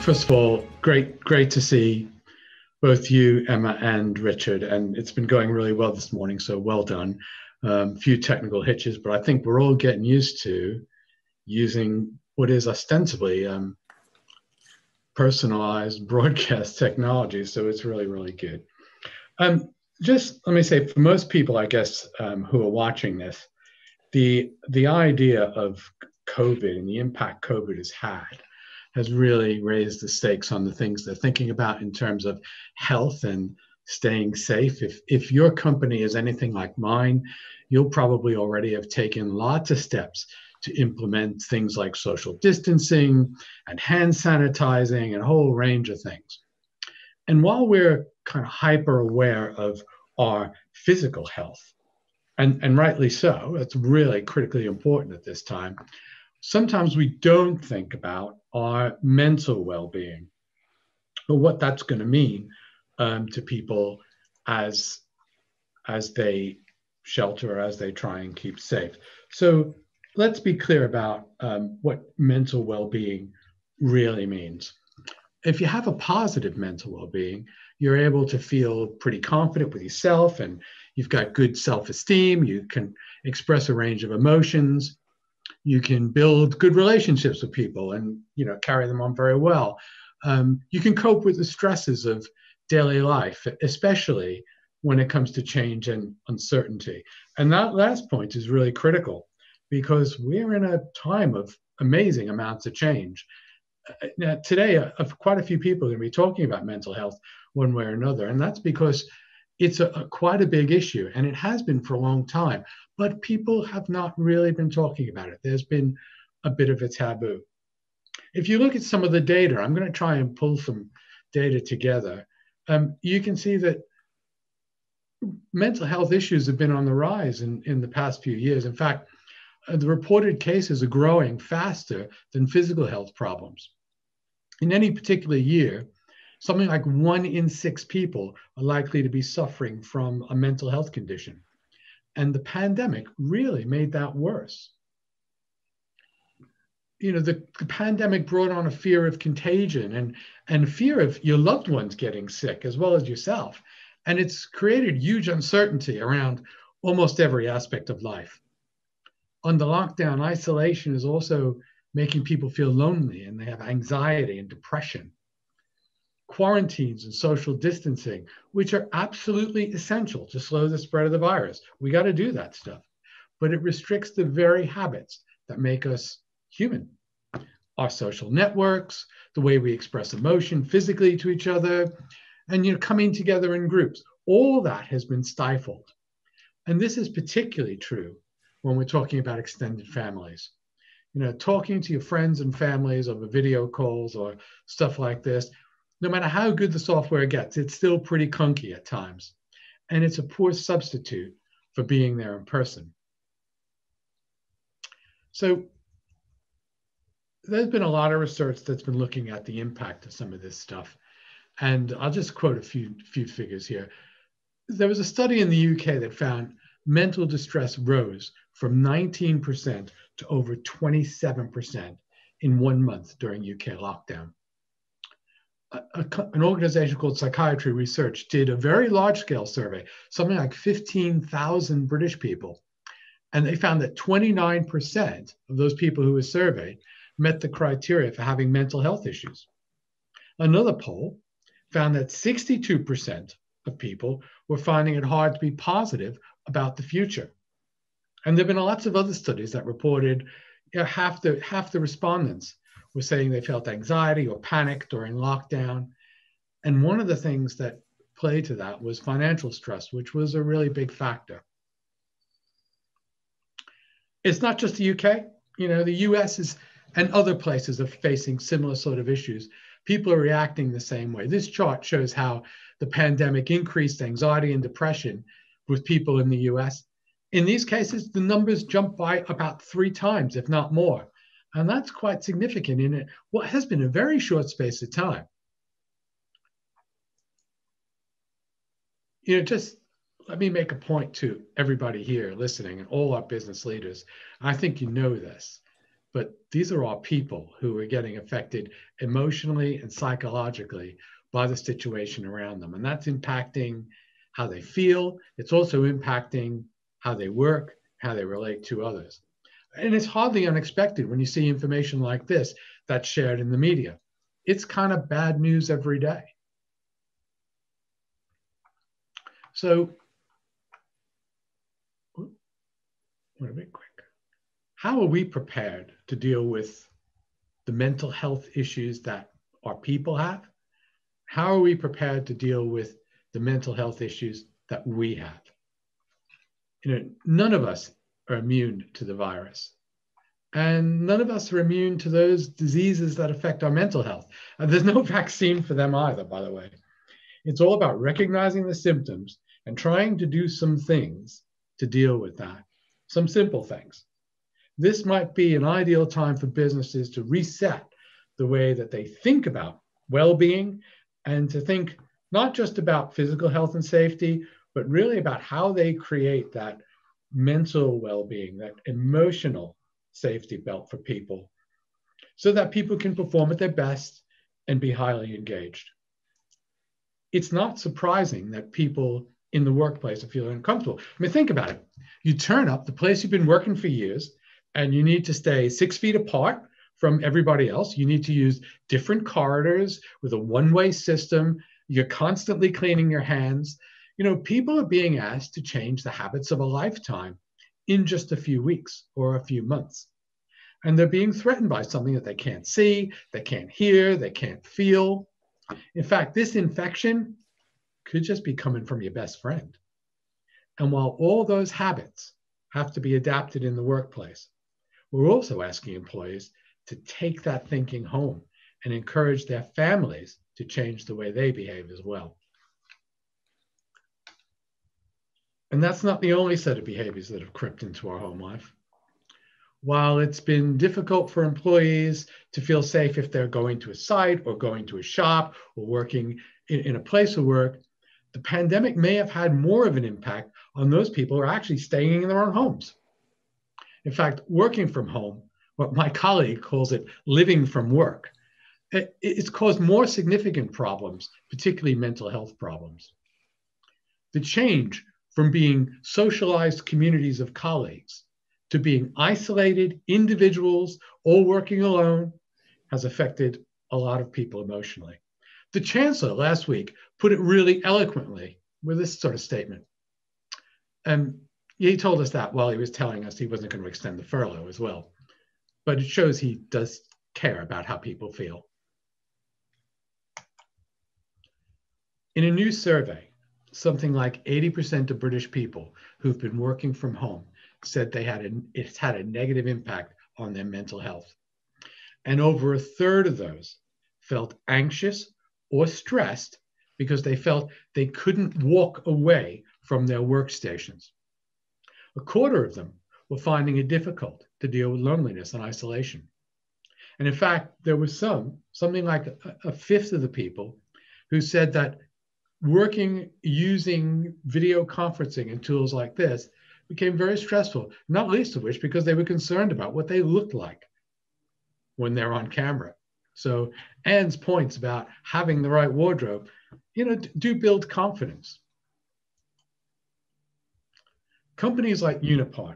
First of all, great to see both you, Emma, and Richard. And it's been going really well this morning, so well done. Few technical hitches, but I think we're all getting used to using what is ostensibly personalized broadcast technology. So it's really good. Just let me say, for most people, I guess, who are watching this, the idea of COVID and the impact COVID has really raised the stakes on the things they're thinking about in terms of health and staying safe. If your company is anything like mine, you'll probably already have taken lots of steps to implement things like social distancing and hand sanitizing and a whole range of things. And while we're kind of hyper aware of our physical health, and rightly so, it's really critically important at this time, sometimes we don't think about our mental well-being or what that's going to mean to people as they shelter, as they try and keep safe. So let's be clear about what mental well-being really means. If you have a positive mental well-being, you're able to feel pretty confident with yourself, and you've got good self-esteem. You can express a range of emotions. You can build good relationships with people and carry them on very well. You can cope with the stresses of daily life, especially when it comes to change and uncertainty. And that last point is really critical because we're in a time of amazing amounts of change. Now, today, quite a few people are going to be talking about mental health one way or another, and that's because it's quite a big issue, and it has been for a long time, but people have not really been talking about it. There's been a bit of a taboo. If you look at some of the data, I'm going to try and pull some data together. You can see that mental health issues have been on the rise in the past few years. In fact, the reported cases are growing faster than physical health problems. In any particular year, something like 1 in 6 people are likely to be suffering from a mental health condition. And the pandemic really made that worse. The pandemic brought on a fear of contagion and fear of your loved ones getting sick as well as yourself. And it's created huge uncertainty around almost every aspect of life. Under lockdown, isolation is also making people feel lonely, and they have anxiety and depression. Quarantines and social distancing, which are absolutely essential to slow the spread of the virus. We got to do that stuff, but it restricts the very habits that make us human. Our social networks, the way we express emotion physically to each other, and coming together in groups, all that has been stifled. And this is particularly true when we're talking about extended families. Talking to your friends and families over video calls or stuff like this, no matter how good the software gets, it's still pretty clunky at times. And it's a poor substitute for being there in person. So there's been a lot of research that's been looking at the impact of some of this stuff. And I'll just quote a few figures here. There was a study in the UK that found mental distress rose from 19% to over 27% in 1 month during UK lockdown. An organization called Psychiatry Research did a very large-scale survey, something like 15,000 British people, and they found that 29% of those people who were surveyed met the criteria for having mental health issues. Another poll found that 62% of people were finding it hard to be positive about the future. And there have been lots of other studies that reported half the respondents were saying they felt anxiety or panic during lockdown. And one of the things that played to that was financial stress, which was a really big factor. It's not just the UK. The US and other places are facing similar sort of issues. People are reacting the same way. This chart shows how the pandemic increased anxiety and depression with people in the US. In these cases, the numbers jump by about 3 times, if not more. And that's quite significant in what has been a very short space of time. Just let me make a point to everybody here listening and all our business leaders. I think you know this. but these are all people who are getting affected emotionally and psychologically by the situation around them. And that's impacting how they feel. It's also impacting how they work, how they relate to others. And it's hardly unexpected when you see information like this that's shared in the media. It's kind of bad news every day. So, a bit quick. How are we prepared to deal with the mental health issues that our people have? How are we prepared to deal with the mental health issues that we have? None of us are immune to the virus. And none of us are immune to those diseases that affect our mental health. And there's no vaccine for them either, by the way. It's all about recognizing the symptoms and trying to do some things to deal with that. Some simple things. This might be an ideal time for businesses to reset the way that they think about well-being and to think not just about physical health and safety, but really about how they create that mental well-being, that emotional safety belt for people, so that people can perform at their best and be highly engaged. It's not surprising that people in the workplace are feeling uncomfortable. I mean, think about it. You turn up the place you've been working for years, and you need to stay 6 feet apart from everybody else. You need to use different corridors with a one-way system. You're constantly cleaning your hands. People are being asked to change the habits of a lifetime in just a few weeks or a few months. And they're being threatened by something that they can't see, they can't hear, they can't feel. In fact, this infection could just be coming from your best friend. And while all those habits have to be adapted in the workplace, we're also asking employees to take that thinking home and encourage their families to change the way they behave as well. And that's not the only set of behaviors that have crept into our home life. While it's been difficult for employees to feel safe if they're going to a site or going to a shop or working in a place of work, the pandemic may have had more of an impact on those people who are actually staying in their own homes. In fact, working from home, what my colleague calls it living from work, it's caused more significant problems, particularly mental health problems. The change from being socialized communities of colleagues to being isolated individuals, all working alone, has affected a lot of people emotionally. The chancellor last week put it really eloquently with this sort of statement. And he told us that while he was telling us he wasn't going to extend the furlough as well. But it shows he does care about how people feel. In a new survey, something like 80% of British people who've been working from home said it's had a negative impact on their mental health. And over a third of those felt anxious or stressed because they felt they couldn't walk away from their workstations. A quarter of them were finding it difficult to deal with loneliness and isolation. And in fact, there was something like a fifth of the people who said that working using video conferencing and tools like this became very stressful, not least of which because they were concerned about what they looked like when they're on camera. So Anne's points about having the right wardrobe, do build confidence. Companies like Unipart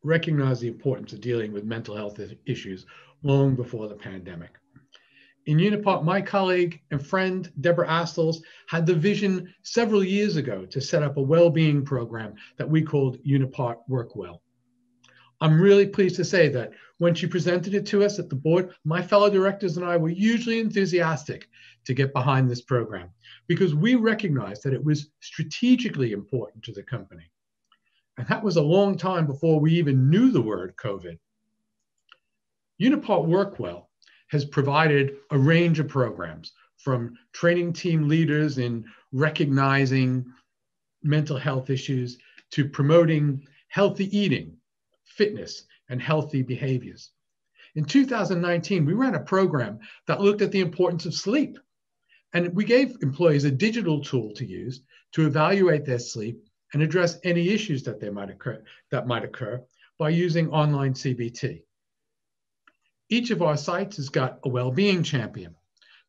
recognize the importance of dealing with mental health issues long before the pandemic. In Unipart, my colleague and friend, Deborah Astles, had the vision several years ago to set up a well-being program that we called Unipart Work Well. I'm really pleased to say that when she presented it to us at the board, my fellow directors and I were hugely enthusiastic to get behind this program because we recognized that it was strategically important to the company. And that was a long time before we even knew the word COVID. Unipart Work Well has provided a range of programs from training team leaders in recognizing mental health issues to promoting healthy eating, fitness, and healthy behaviors. In 2019, we ran a program that looked at the importance of sleep. And we gave employees a digital tool to use to evaluate their sleep and address any issues that might occur by using online CBT. Each of our sites has got a well-being champion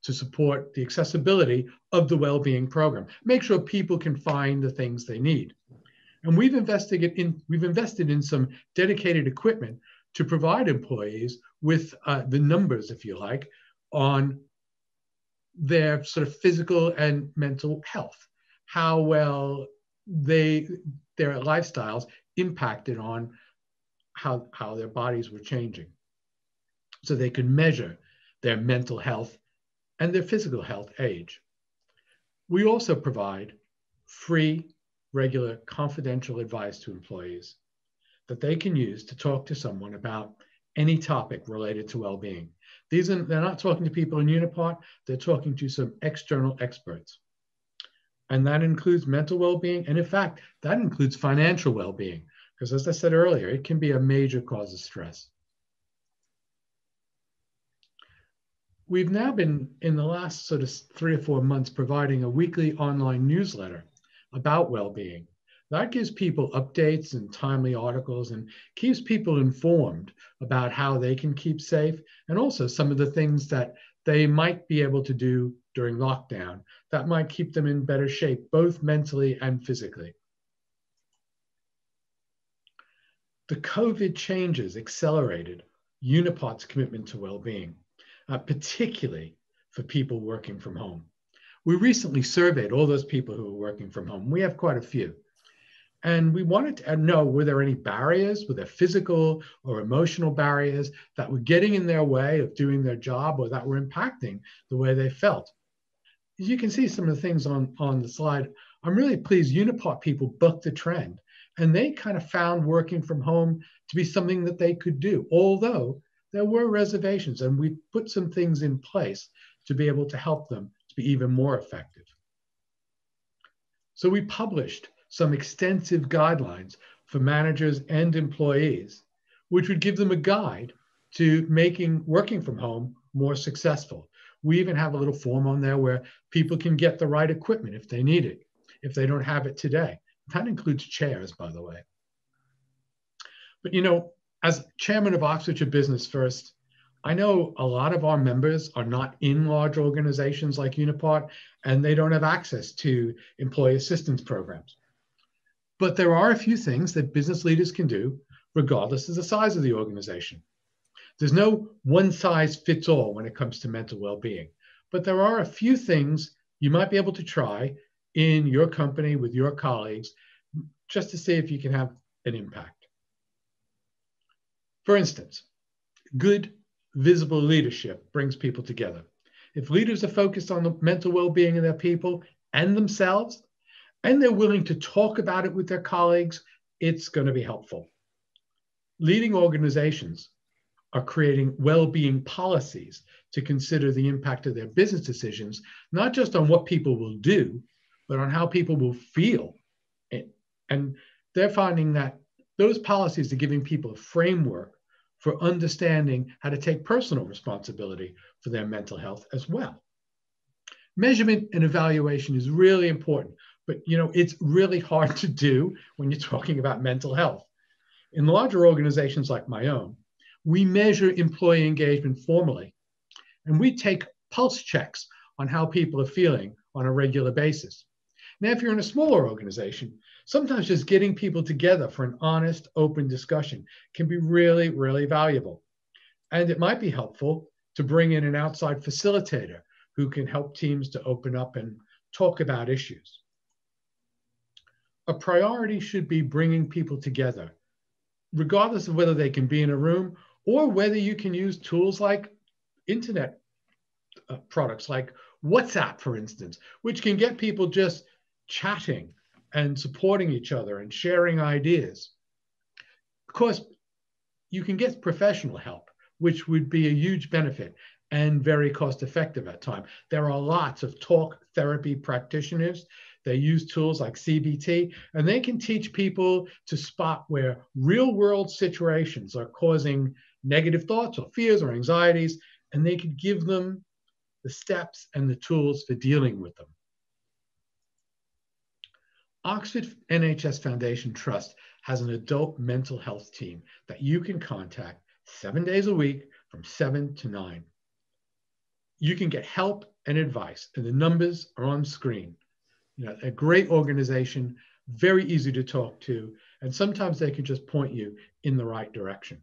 to support the accessibility of the well-being program, make sure people can find the things they need. And we've invested in some dedicated equipment to provide employees with the numbers, if you like, on their sort of physical and mental health, how well their lifestyles impacted on how their bodies were changing, so they could measure their mental health and their physical health age. We also provide free, regular, confidential advice to employees that they can use to talk to someone about any topic related to well-being. They're not talking to people in Unipart, they're talking to some external experts. And that includes mental well-being, and in fact, that includes financial well-being, because as I said earlier, it can be a major cause of stress. We've now been, in the last sort of 3 or 4 months, providing a weekly online newsletter about well-being. That gives people updates and timely articles and keeps people informed about how they can keep safe, and also some of the things that they might be able to do during lockdown that might keep them in better shape, both mentally and physically. The COVID changes accelerated Unipart's commitment to well-being, particularly for people working from home. We recently surveyed all those people who were working from home. We have quite a few. And we wanted to know, were there any barriers, were there physical or emotional barriers that were getting in their way of doing their job or that were impacting the way they felt? As you can see some of the things on the slide, I'm really pleased Unipart people bucked the trend, and they kind of found working from home to be something that they could do, although there were reservations, and we put some things in place to be able to help them to be even more effective. So we published some extensive guidelines for managers and employees, which would give them a guide to making working from home more successful. We even have a little form on there where people can get the right equipment if they need it, if they don't have it today. That includes chairs, by the way. But you know, as chairman of Oxfordshire Business First, I know a lot of our members are not in large organizations like Unipart, and they don't have access to employee assistance programs. But there are a few things that business leaders can do, regardless of the size of the organization. There's no one size fits all when it comes to mental well-being, but there are a few things you might be able to try in your company with your colleagues just to see if you can have an impact. For instance, good visible leadership brings people together. If leaders are focused on the mental well-being of their people and themselves, and they're willing to talk about it with their colleagues, it's going to be helpful. Leading organizations are creating well-being policies to consider the impact of their business decisions, not just on what people will do, but on how people will feel. And they're finding that those policies are giving people a framework for understanding how to take personal responsibility for their mental health as well. Measurement and evaluation is really important, but you know, it's really hard to do when you're talking about mental health. In larger organizations like my own, we measure employee engagement formally, and we take pulse checks on how people are feeling on a regular basis. Now, if you're in a smaller organization, sometimes just getting people together for an honest, open discussion can be really, really valuable. And it might be helpful to bring in an outside facilitator who can help teams to open up and talk about issues. A priority should be bringing people together, regardless of whether they can be in a room or whether you can use tools like internet products like WhatsApp, for instance, which can get people just chatting and supporting each other and sharing ideas. Of course, you can get professional help, which would be a huge benefit and very cost effective at times. There are lots of talk therapy practitioners. They use tools like CBT, and they can teach people to spot where real world situations are causing negative thoughts or fears or anxieties, and they could give them the steps and the tools for dealing with them. Oxford NHS Foundation Trust has an adult mental health team that you can contact 7 days a week from 7 to 9. You can get help and advice, and the numbers are on screen. You know, a great organization, very easy to talk to, and sometimes they can just point you in the right direction.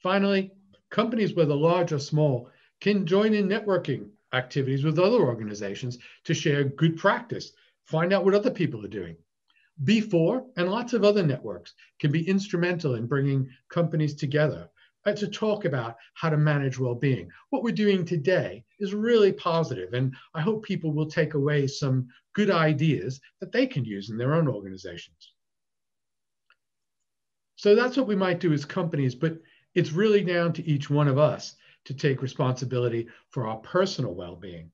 Finally, companies, whether large or small, can join in networking activities with other organizations to share good practice, find out what other people are doing. B4 and lots of other networks can be instrumental in bringing companies together to talk about how to manage well-being. What we're doing today is really positive, and I hope people will take away some good ideas that they can use in their own organizations. So that's what we might do as companies, but it's really down to each one of us to take responsibility for our personal well-being.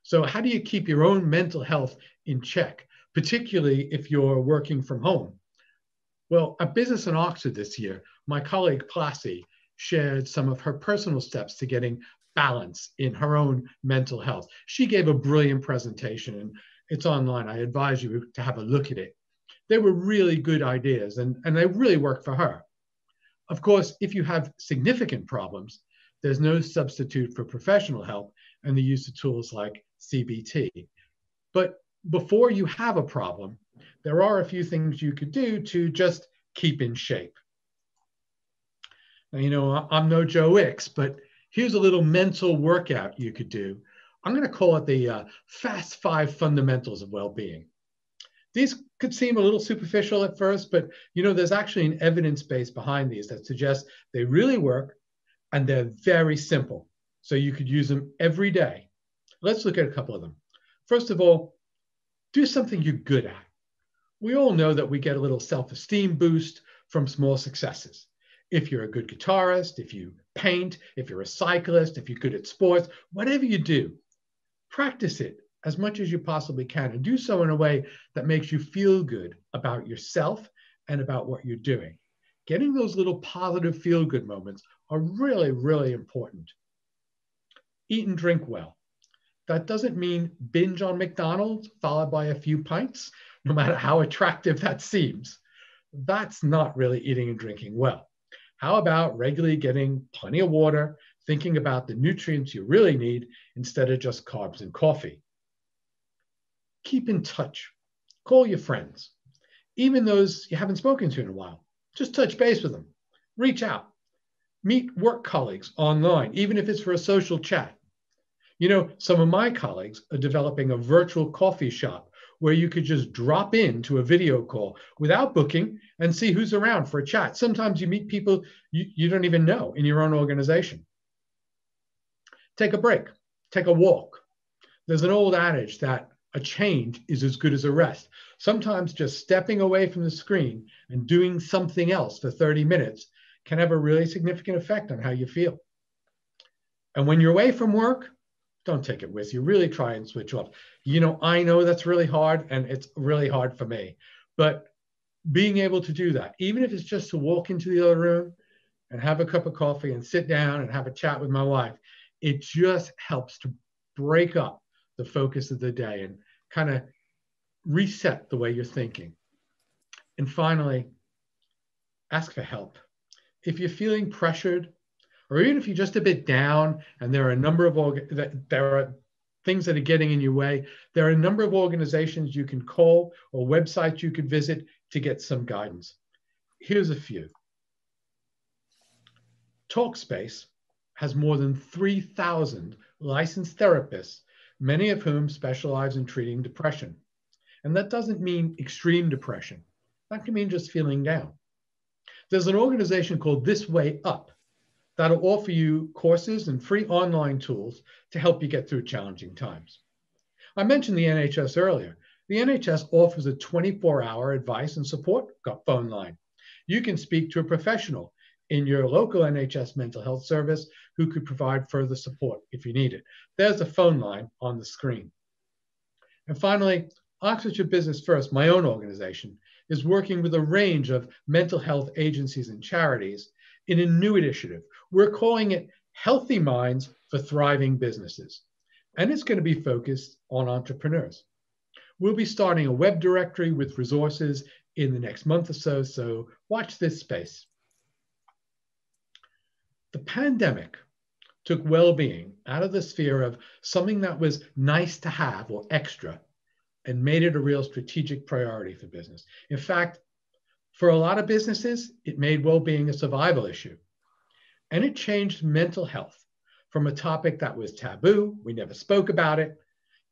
So how do you keep your own mental health in check, particularly if you're working from home? Well, at Business in Oxford this year, my colleague Plassie shared some of her personal steps to getting balance in her own mental health. She gave a brilliant presentation, and it's online. I advise you to have a look at it. They were really good ideas, and they really worked for her. Of course, if you have significant problems, there's no substitute for professional help and the use of tools like CBT. But before you have a problem, there are a few things you could do to just keep in shape. Now, you know, I'm no Joe Wicks, but here's a little mental workout you could do. I'm going to call it the Fast 5 Fundamentals of Well-Being. These could seem a little superficial at first, but you know, there's actually an evidence base behind these that suggests they really work and they're very simple. So you could use them every day. Let's look at a couple of them. First of all, do something you're good at. We all know that we get a little self-esteem boost from small successes. If you're a good guitarist, if you paint, if you're a cyclist, if you're good at sports, whatever you do, practice it as much as you possibly can and do so in a way that makes you feel good about yourself and about what you're doing. Getting those little positive feel-good moments are really, really important. Eat and drink well. That doesn't mean binge on McDonald's followed by a few pints, no matter how attractive that seems. That's not really eating and drinking well. How about regularly getting plenty of water, thinking about the nutrients you really need instead of just carbs and coffee? Keep in touch. Call your friends, even those you haven't spoken to in a while. Just touch base with them. Reach out. Meet work colleagues online, even if it's for a social chat. You know, some of my colleagues are developing a virtual coffee shop where you could just drop into a video call without booking and see who's around for a chat. Sometimes you meet people you don't even know in your own organization. Take a break. Take a walk. There's an old adage that a change is as good as a rest. Sometimes just stepping away from the screen and doing something else for 30 minutes can have a really significant effect on how you feel. And when you're away from work, don't take it with you. Really try and switch off. You know, I know that's really hard, and it's really hard for me. But being able to do that, even if it's just to walk into the other room and have a cup of coffee and sit down and have a chat with my wife, it just helps to break up the focus of the day and kind of reset the way you're thinking. And finally, ask for help. If you're feeling pressured, or even if you're just a bit down and there are a number of things that are getting in your way, there are a number of organizations you can call or websites you could visit to get some guidance. Here's a few. Talkspace has more than 3,000 licensed therapists, many of whom specialize in treating depression. And that doesn't mean extreme depression. That can mean just feeling down. There's an organization called This Way Up that'll offer you courses and free online tools to help you get through challenging times. I mentioned the NHS earlier. The NHS offers a 24-hour advice and support phone line. You can speak to a professional in your local NHS mental health service who could provide further support if you need it. There's a phone line on the screen. And finally, Oxfordshire Business First, my own organization, is working with a range of mental health agencies and charities in a new initiative. We're calling it Healthy Minds for Thriving Businesses. And it's going to be focused on entrepreneurs. We'll be starting a web directory with resources in the next month or so, so watch this space. The pandemic took well-being out of the sphere of something that was nice to have or extra and made it a real strategic priority for business. In fact, for a lot of businesses, it made well-being a survival issue. And it changed mental health from a topic that was taboo, we never spoke about it,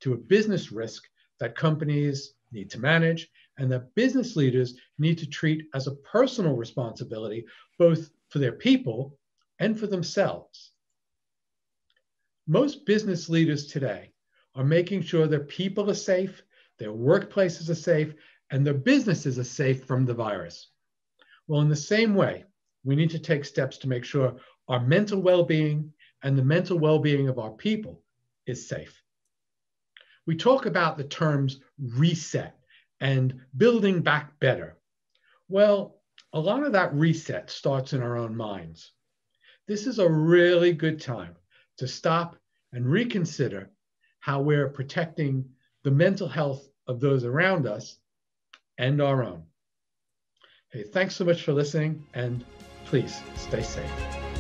to a business risk that companies need to manage and that business leaders need to treat as a personal responsibility, both for their people and for themselves. Most business leaders today are making sure their people are safe, their workplaces are safe, and their businesses are safe from the virus. Well, in the same way, we need to take steps to make sure our mental well-being and the mental well-being of our people is safe. We talk about the terms reset and building back better. Well, a lot of that reset starts in our own minds. This is a really good time to stop and reconsider how we're protecting the mental health of those around us and our own. Hey, thanks so much for listening, and please stay safe.